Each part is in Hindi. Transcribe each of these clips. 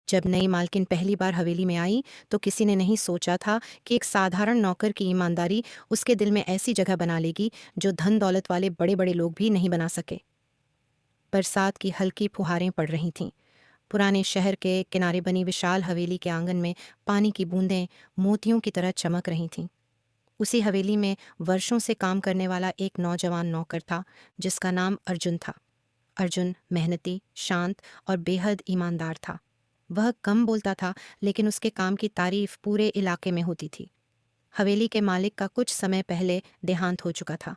जब नई मालकिन पहली बार हवेली में आई तो किसी ने नहीं सोचा था कि एक साधारण नौकर की ईमानदारी उसके दिल में ऐसी जगह बना लेगी जो धन दौलत वाले बड़े बड़े लोग भी नहीं बना सके। बरसात की हल्की फुहारें पड़ रही थीं। पुराने शहर के किनारे बनी विशाल हवेली के आंगन में पानी की बूंदें मोतियों की तरह चमक रही थीं। उसी हवेली में वर्षों से काम करने वाला एक नौजवान नौकर था जिसका नाम अर्जुन था। अर्जुन मेहनती, शांत और बेहद ईमानदार था। वह कम बोलता था, लेकिन उसके काम की तारीफ पूरे इलाके में होती थी। हवेली के मालिक का कुछ समय पहले देहांत हो चुका था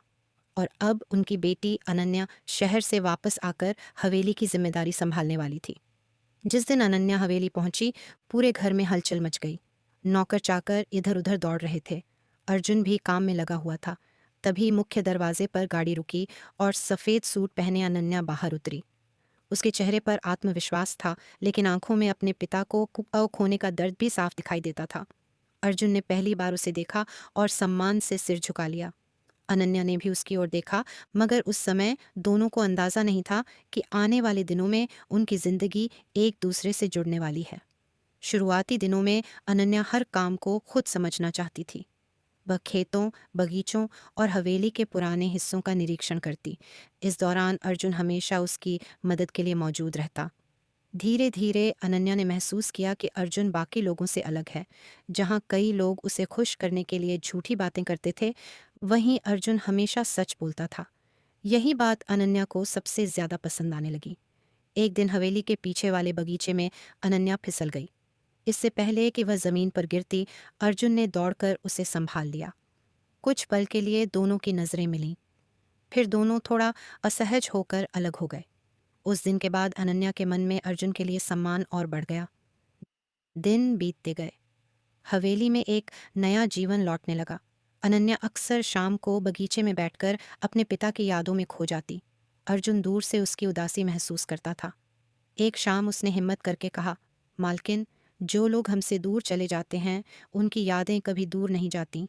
और अब उनकी बेटी अनन्या शहर से वापस आकर हवेली की जिम्मेदारी संभालने वाली थी। जिस दिन अनन्या हवेली पहुंची, पूरे घर में हलचल मच गई। नौकर चाकर इधर उधर दौड़ रहे थे। अर्जुन भी काम में लगा हुआ था। तभी मुख्य दरवाजे पर गाड़ी रुकी और सफ़ेद सूट पहने अनन्या बाहर उतरी। उसके चेहरे पर आत्मविश्वास था, लेकिन आंखों में अपने पिता को खोने का दर्द भी साफ दिखाई देता था। अर्जुन ने पहली बार उसे देखा और सम्मान से सिर झुका लिया। अनन्या ने भी उसकी ओर देखा, मगर उस समय दोनों को अंदाजा नहीं था कि आने वाले दिनों में उनकी जिंदगी एक दूसरे से जुड़ने वाली है। शुरुआती दिनों में अनन्या हर काम को खुद समझना चाहती थी। वह खेतों, बगीचों और हवेली के पुराने हिस्सों का निरीक्षण करती। इस दौरान अर्जुन हमेशा उसकी मदद के लिए मौजूद रहता। धीरे धीरे अनन्या ने महसूस किया कि अर्जुन बाकी लोगों से अलग है। जहाँ कई लोग उसे खुश करने के लिए झूठी बातें करते थे, वहीं अर्जुन हमेशा सच बोलता था। यही बात अनन्या को सबसे ज्यादा पसंद आने लगी। एक दिन हवेली के पीछे वाले बगीचे में अनन्या फिसल गई। इससे पहले कि वह जमीन पर गिरती, अर्जुन ने दौड़कर उसे संभाल लिया। कुछ पल के लिए दोनों की नजरें मिलीं। फिर दोनों थोड़ा असहज होकर अलग हो गए। उस दिन के बाद अनन्या के मन में अर्जुन के लिए सम्मान और बढ़ गया। दिन बीतते गए। हवेली में एक नया जीवन लौटने लगा। अनन्या अक्सर शाम को बगीचे में बैठकर अपने पिता की यादों में खो जाती। अर्जुन दूर से उसकी उदासी महसूस करता था। एक शाम उसने हिम्मत करके कहा, मालकिन, जो लोग हमसे दूर चले जाते हैं उनकी यादें कभी दूर नहीं जाती,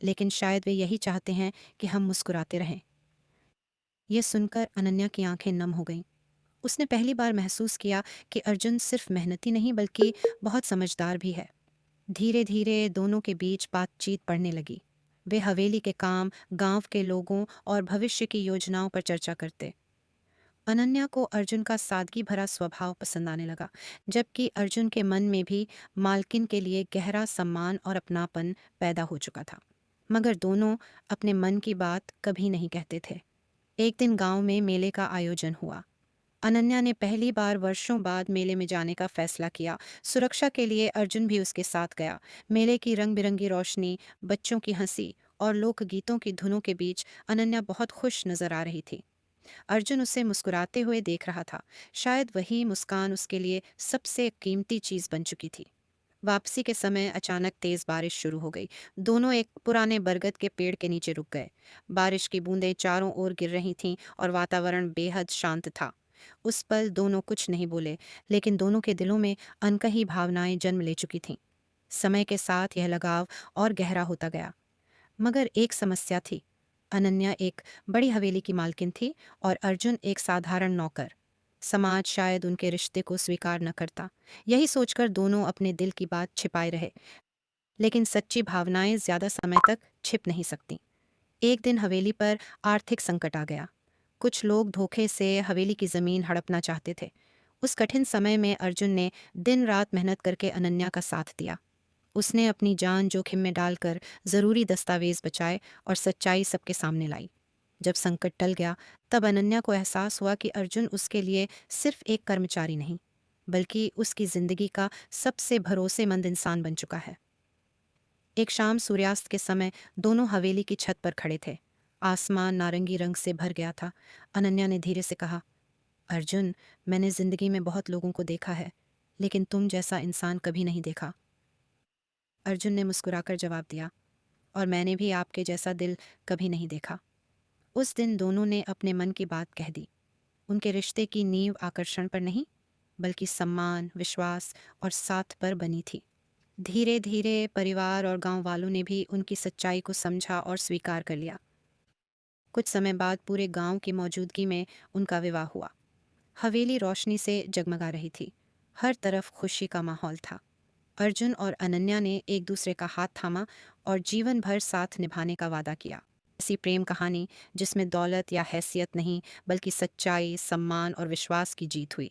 लेकिन शायद वे यही चाहते हैं कि हम मुस्कुराते रहें। यह सुनकर अनन्या की आंखें नम हो गईं। उसने पहली बार महसूस किया कि अर्जुन सिर्फ मेहनती नहीं बल्कि बहुत समझदार भी है। धीरे धीरे दोनों के बीच बातचीत बढ़ने लगी। वे हवेली के काम, गांव के लोगों और भविष्य की योजनाओं पर चर्चा करते। अनन्या को अर्जुन का सादगी भरा स्वभाव पसंद आने लगा, जबकि अर्जुन के मन में भी मालकिन के लिए गहरा सम्मान और अपनापन पैदा हो चुका था। मगर दोनों अपने मन की बात कभी नहीं कहते थे। एक दिन गांव में मेले का आयोजन हुआ। अनन्या ने पहली बार वर्षों बाद मेले में जाने का फैसला किया। सुरक्षा के लिए अर्जुन भी उसके साथ गया। मेले की रंग बिरंगी रोशनी, बच्चों की हंसी और लोकगीतों की धुनों के बीच अनन्या बहुत खुश नजर आ रही थी। अर्जुन उसे मुस्कुराते हुए देख रहा था। शायद वही मुस्कान उसके लिए सबसे कीमती चीज बन चुकी थी। वापसी के समय अचानक तेज बारिश शुरू हो गई। दोनों एक पुराने बरगद के पेड़ के नीचे रुक गए। बारिश की बूंदें चारों ओर गिर रही थीं और वातावरण बेहद शांत था। उस पल दोनों कुछ नहीं बोले, लेकिन दोनों के दिलों में अनकही भावनाएं जन्म ले चुकी थीं। समय के साथ यह लगाव और गहरा होता गया। मगर एक समस्या थी। अनन्या एक बड़ी हवेली की मालकिन थी और अर्जुन एक साधारण नौकर। समाज शायद उनके रिश्ते को स्वीकार न करता। यही सोचकर दोनों अपने दिल की बात छिपाए रहे। लेकिन सच्ची भावनाएं ज्यादा समय तक छिप नहीं सकती। एक दिन हवेली पर आर्थिक संकट आ गया। कुछ लोग धोखे से हवेली की जमीन हड़पना चाहते थे। उस कठिन समय में अर्जुन ने दिन रात मेहनत करके अनन्या का साथ दिया। उसने अपनी जान जोखिम में डालकर ज़रूरी दस्तावेज बचाए और सच्चाई सबके सामने लाई। जब संकट टल गया, तब अनन्या को एहसास हुआ कि अर्जुन उसके लिए सिर्फ एक कर्मचारी नहीं, बल्कि उसकी जिंदगी का सबसे भरोसेमंद इंसान बन चुका है। एक शाम सूर्यास्त के समय दोनों हवेली की छत पर खड़े थे। आसमान नारंगी रंग से भर गया था। अनन्या ने धीरे से कहा, अर्जुन, मैंने जिंदगी में बहुत लोगों को देखा है, लेकिन तुम जैसा इंसान कभी नहीं देखा। अर्जुन ने मुस्कुराकर जवाब दिया, और मैंने भी आपके जैसा दिल कभी नहीं देखा। उस दिन दोनों ने अपने मन की बात कह दी। उनके रिश्ते की नींव आकर्षण पर नहीं, बल्कि सम्मान, विश्वास और साथ पर बनी थी। धीरे धीरे परिवार और गांव वालों ने भी उनकी सच्चाई को समझा और स्वीकार कर लिया। कुछ समय बाद पूरे गांव की मौजूदगी में उनका विवाह हुआ। हवेली रोशनी से जगमगा रही थी। हर तरफ खुशी का माहौल था। अर्जुन और अनन्या ने एक दूसरे का हाथ थामा और जीवन भर साथ निभाने का वादा किया। ऐसी प्रेम कहानी जिसमें दौलत या हैसियत नहीं, बल्कि सच्चाई, सम्मान और विश्वास की जीत हुई।